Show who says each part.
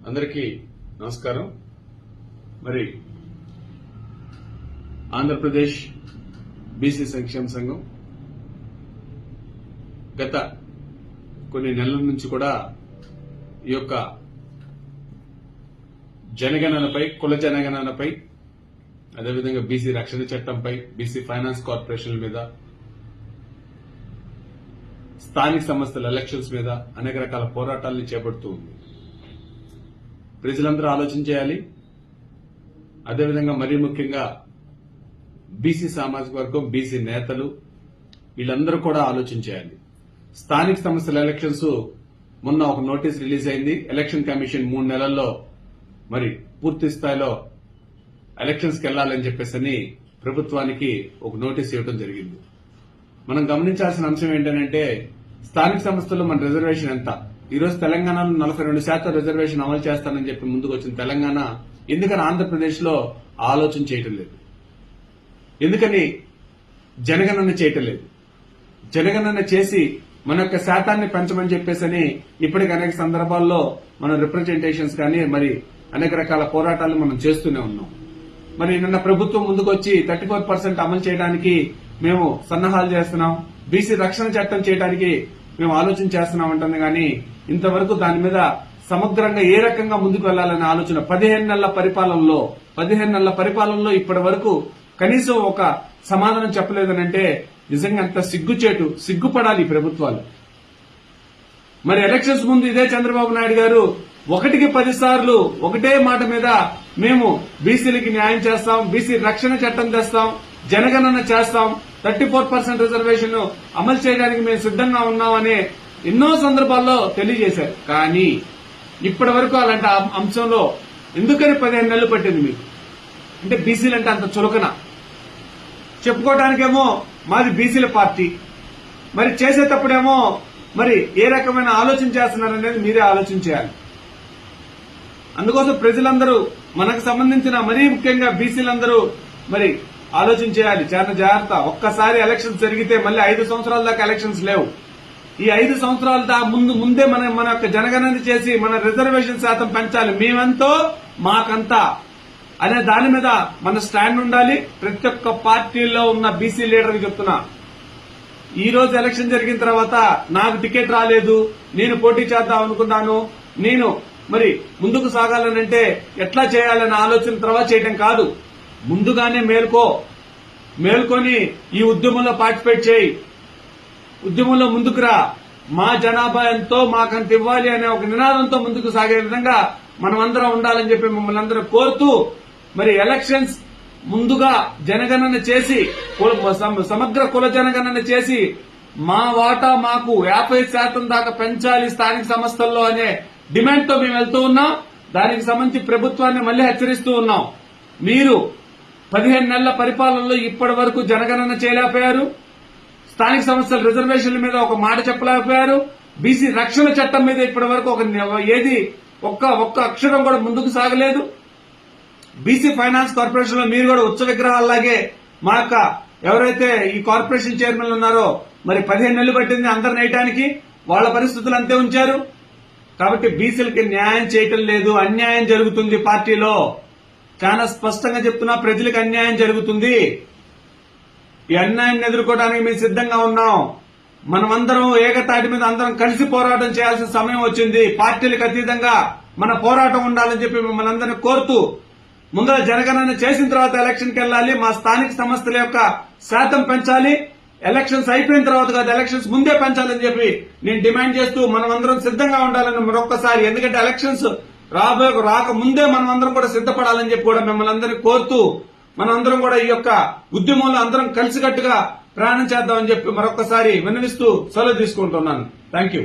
Speaker 1: అందరికీ నమస్కారం. మరి ఆంధ్రప్రదేశ్ బీసీ సంక్షేమ సంఘం గత కొన్ని నెలల నుంచి కూడా ఈ యొక్క జనగణనపై, కుల జనగణనపై, అదేవిధంగా బీసీ రక్షణ చట్టంపై, బీసీ ఫైనాన్స్ కార్పొరేషన్ల మీద, స్థానిక సంస్థల ఎలక్షన్స్ మీద అనేక రకాల పోరాటాలను చేపడుతూ ఉంది. ప్రజలందరూ ఆలోచన చేయాలి. అదేవిధంగా మరీ ముఖ్యంగా బీసీ సామాజిక వర్గం, బీసీ నేతలు వీళ్ళందరూ కూడా ఆలోచన చేయాలి. స్థానిక సంస్థల ఎలక్షన్స్ మొన్న ఒక నోటీస్ రిలీజ్ అయింది. ఎలక్షన్ కమిషన్ 3 నెలల్లో మరి పూర్తి స్థాయిలో ఎలక్షన్స్ కి వెళ్లాలని చెప్పేసి ప్రభుత్వానికి ఒక నోటీస్ ఇవ్వడం జరిగింది. మనం గమనించాల్సిన అంశం ఏంటంటే స్థానిక సంస్థల్లో మన రిజర్వేషన్ ఎంత? ఈ రోజు తెలంగాణలో 42% రిజర్వేషన్ అమలు చేస్తానని చెప్పి ముందుకు వచ్చిన తెలంగాణ ఎందుకని ఆంధ్రప్రదేశ్ లో ఆలోచన చేయటం లేదు? ఎందుకని జనగణన చేయటం లేదు? జనగణన చేసి మన యొక్క శాతాన్ని పెంచమని చెప్పేసి ఇప్పటికి అనేక సందర్భాల్లో మన రిప్రజెంటేషన్స్ కానీ మరి అనేక రకాల పోరాటాలు మనం చేస్తూనే ఉన్నాం. మరి నిన్న ప్రభుత్వం ముందుకు వచ్చి 34% అమలు చేయడానికి మేము సన్నాహాలు చేస్తున్నాం, బీసీ రక్షణ చట్టం చేయడానికి మేము ఆలోచన చేస్తున్నాం అంటుంది. కానీ ఇంతవరకు దాని మీద సమగ్రంగా ఏ రకంగా ముందుకు వెళ్లాలనే ఆలోచన 15 నెలల పరిపాలనలో ఇప్పటి వరకు కనీసం ఒక సమాధానం చెప్పలేదనంటే నిజంగా అంత సిగ్గుపడాలి ఈ ప్రభుత్వాలు. మరి ఎలక్షన్స్ ముందు ఇదే చంద్రబాబు నాయుడు గారు 1కి 10 సార్లు ఒకటే మాట మీద మేము బీసీలకి న్యాయం చేస్తాం, బీసీ రక్షణ చట్టం తెస్తాం, జనగణన చేస్తాం, 34% రిజర్వేషన్ అమలు చేయడానికి మేము సిద్దంగా ఉన్నామని ఎన్నో సందర్భాల్లో తెలియజేశారు. కానీ ఇప్పటి వరకు అలాంటి అంశంలో ఎందుకని 15 నెలలు పట్టింది మీకు? అంటే బీసీలు అంటే అంత చులకన చెప్పుకోవడానికేమో మాది బీసీల పార్టీ, మరి చేసేటప్పుడేమో మరి ఏ రకమైన ఆలోచన చేస్తున్నారనేది మీరే ఆలోచన చేయాలి. అందుకోసం ప్రజలందరూ మనకు సంబంధించిన మరీ ముఖ్యంగా బీసీలందరూ మరి ఆలోచన చేయాలి. చాలా జాగ్రత్త. ఒక్కసారి ఎలక్షన్స్ జరిగితే మళ్ళీ 5 సంవత్సరాల దాకా ఎలక్షన్స్ లేవు. ఈ 5 సంవత్సరాల ముందే మన యొక్క జనగణన చేసి మన రిజర్వేషన్ శాతం పెంచాలి. మేమెంతో మాకంతా అనే దాని మీద మన స్టాండ్ ఉండాలి. ప్రతి ఒక్క పార్టీలో ఉన్న బీసీ లీడర్కి చెప్తున్నా, ఈ రోజు ఎలక్షన్ జరిగిన తర్వాత నాకు టికెట్ రాలేదు, నేను పోటీ చేద్దాం అనుకున్నాను, నేను మరి ముందుకు సాగాలనంటే ఎట్లా చేయాలనే ఆలోచన తర్వాత చేయడం కాదు. ముందుగానే మేల్కొని ఈ ఉద్యమంలో పార్టిసిపేట్ చేయి, ఉద్యమంలో ముందుకు రా, మా జనాభా ఎంతో మాకంత ఇవ్వాలి అనే ఒక నినాదంతో ముందుకు సాగే విధంగా మనమందరం ఉండాలని చెప్పి మిమ్మల్ని అందరూ కోరుతూ మరి ఎలక్షన్స్ ముందుగా జనగణన చేసి సమగ్ర కుల జనగణన చేసి మా వాటా మాకు 50% దాకా పెంచాలి స్థానిక సంస్థల్లో అనే డిమాండ్ తో మేము వెళ్తూ ఉన్నాం. దానికి సంబంధించి ప్రభుత్వాన్ని మళ్లీ హెచ్చరిస్తూ ఉన్నాం. మీరు 15 నెలల పరిపాలనలో ఇప్పటి వరకు జనగణన చేయలేకపోయారు, స్థానిక సంస్థల రిజర్వేషన్ల మీద ఒక మాట చెప్పలేకపోయారు, బీసీ రక్షణ చట్టం మీద ఇప్పటి వరకు ఒక్క అక్షరం కూడా ముందుకు సాగలేదు. బీసీ ఫైనాన్స్ కార్పొరేషన్ లో మీరు కూడా ఉచ్చ విగ్రహాల్లాగే మా యొక్క ఎవరైతే ఈ కార్పొరేషన్ చైర్మన్ ఉన్నారో మరి 15 నెలలు పట్టింది అందరిని వేయటానికి, వాళ్ల పరిస్థితులు అంతే ఉంచారు. కాబట్టి బీసీలకి న్యాయం చేయటం లేదు, అన్యాయం జరుగుతుంది. పార్టీలో చాలా స్పష్టంగా చెప్తున్నా, ప్రజలకు అన్యాయం జరుగుతుంది. ఈ అన్యాయాన్ని ఎదుర్కోవడానికి మేము సిద్దంగా ఉన్నాం. మనమందరం ఏకతాటి మీద అందరం కలిసి పోరాటం చేయాల్సిన సమయం వచ్చింది. పార్టీలకు అతీతంగా మన పోరాటం ఉండాలని చెప్పి మిమ్మల్ని అందరినీ కోరుతూ ముందర జనగణన చేసిన తర్వాత ఎలక్షన్ కి వెళ్లాలి, మా స్థానిక సంస్థల యొక్క శాతం పెంచాలి, ఎలక్షన్స్ అయిపోయిన తర్వాత కాదు ఎలక్షన్స్ ముందే పెంచాలని చెప్పి నేను డిమాండ్ చేస్తూ మనమందరం సిద్దంగా ఉండాలని మరొక్కసారి, ఎందుకంటే ఎలక్షన్స్ రాకముందే మనమందరం కూడా సిద్దపడాలని చెప్పి కూడా మిమ్మల్ని అందరినీ కోరుతూ మనందరం కూడా ఈ యొక్క ఉద్యమంలో అందరం కలిసికట్టుగా ప్రయాణం చేద్దామని చెప్పి మరొక్కసారి విన్నవిస్తూ సెలవు తీసుకుంటున్నాను. Thank you.